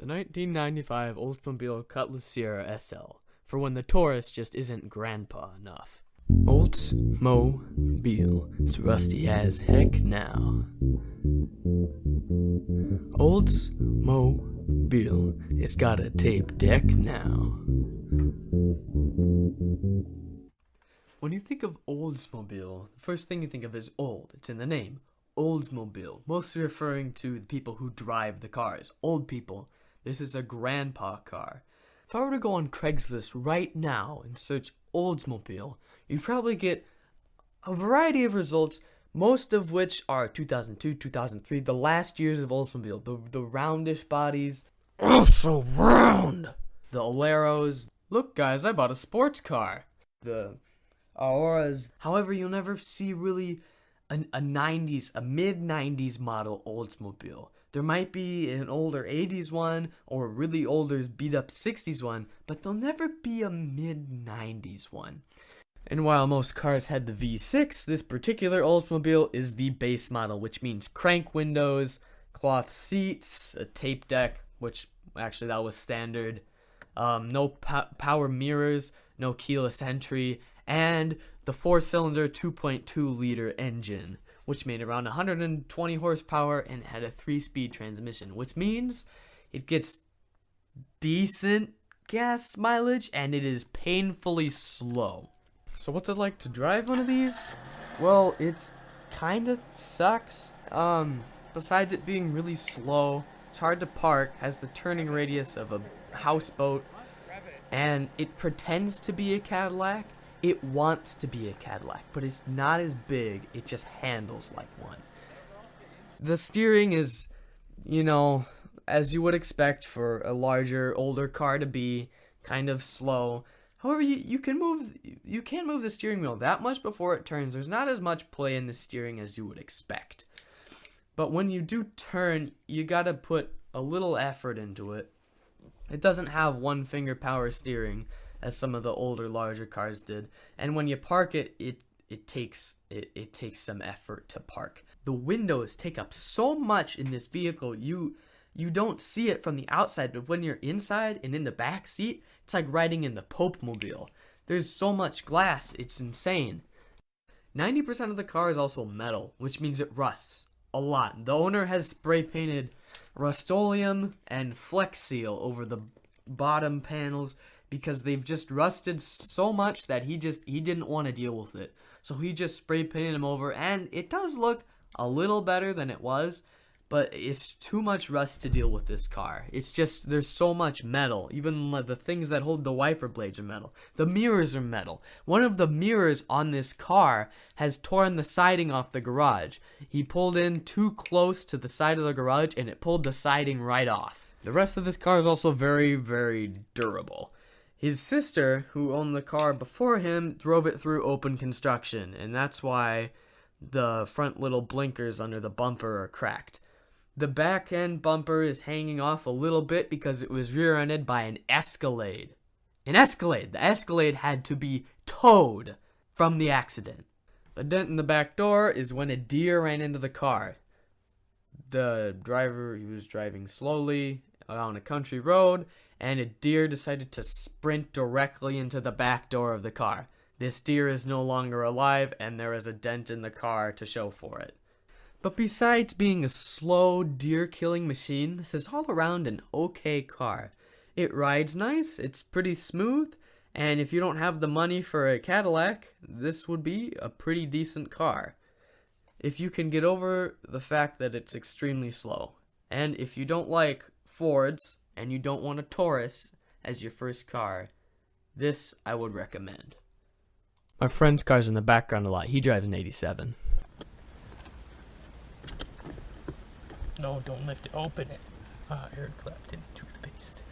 The 1995 Oldsmobile Cutlass Sierra SL, for when the Taurus just isn't grandpa enough. Oldsmobile, it's rusty as heck now. Oldsmobile, it's got a tape deck now. When you think of Oldsmobile, the first thing you think of is old. It's in the name. Oldsmobile, mostly referring to the people who drive the cars. Old people. This is a grandpa car. If I were to go on Craigslist right now and search Oldsmobile, you'd probably get a variety of results, most of which are 2002, 2003, the last years of Oldsmobile. The roundish bodies. Oh, so round! The Aleros. Look, guys, I bought a sports car. The Auras. However, you'll never see really a mid-90s model Oldsmobile. There might be an older 80s one or a really older beat-up 60s one, but there'll never be a mid-90s one. And while most cars had the V6, this particular Oldsmobile is the base model, which means crank windows, cloth seats, a tape deck, which actually that was standard, no power mirrors, no keyless entry, and the 4-cylinder 2.2-liter engine, which made around 120 horsepower and had a 3-speed transmission, which means it gets decent gas mileage and it is painfully slow. So what's it like to drive one of these? Well, it's kinda sucks. Besides it being really slow, it's hard to park, has the turning radius of a houseboat, and it pretends to be a Cadillac. It wants to be a Cadillac, but it's not as big, it just handles like one. The steering is, as you would expect for a larger, older car to be, kind of slow. However, you can't move the steering wheel that much before it turns. There's not as much play in the steering as you would expect. But when you do turn, you gotta put a little effort into it. It doesn't have one finger power steering, as some of the older, larger cars did. And when you park it, it takes some effort to park. The windows take up so much in this vehicle, you don't see it from the outside, but when you're inside and in the back seat, it's like riding in the Pope Mobile. There's so much glass, it's insane. 90% of the car is also metal, which means it rusts a lot. The owner has spray painted Rust-Oleum and Flex Seal over the bottom panels, because they've just rusted so much that he didn't want to deal with it. So he just spray painted them over, and it does look a little better than it was, but it's too much rust to deal with this car. It's just, there's so much metal. Even the things that hold the wiper blades are metal. The mirrors are metal. One of the mirrors on this car has torn the siding off the garage. He pulled in too close to the side of the garage, and it pulled the siding right off. The rest of this car is also very, very durable. His sister, who owned the car before him, drove it through open construction, and that's why the front little blinkers under the bumper are cracked. The back end bumper is hanging off a little bit because it was rear-ended by an Escalade. An Escalade! The Escalade had to be towed from the accident. The dent in the back door is when a deer ran into the car. The driver, he was driving slowly on a country road, and a deer decided to sprint directly into the back door of the car. This deer is no longer alive, and there is a dent in the car to show for it. But besides being a slow deer-killing machine, this is all around an okay car. It rides nice, it's pretty smooth, and if you don't have the money for a Cadillac, this would be a pretty decent car. If you can get over the fact that it's extremely slow, and if you don't like Fords, and you don't want a Taurus as your first car, this I would recommend. My friend's car's in the background a lot. He drives an 87. No, don't lift it. Open it. Eric Clapton, toothpaste.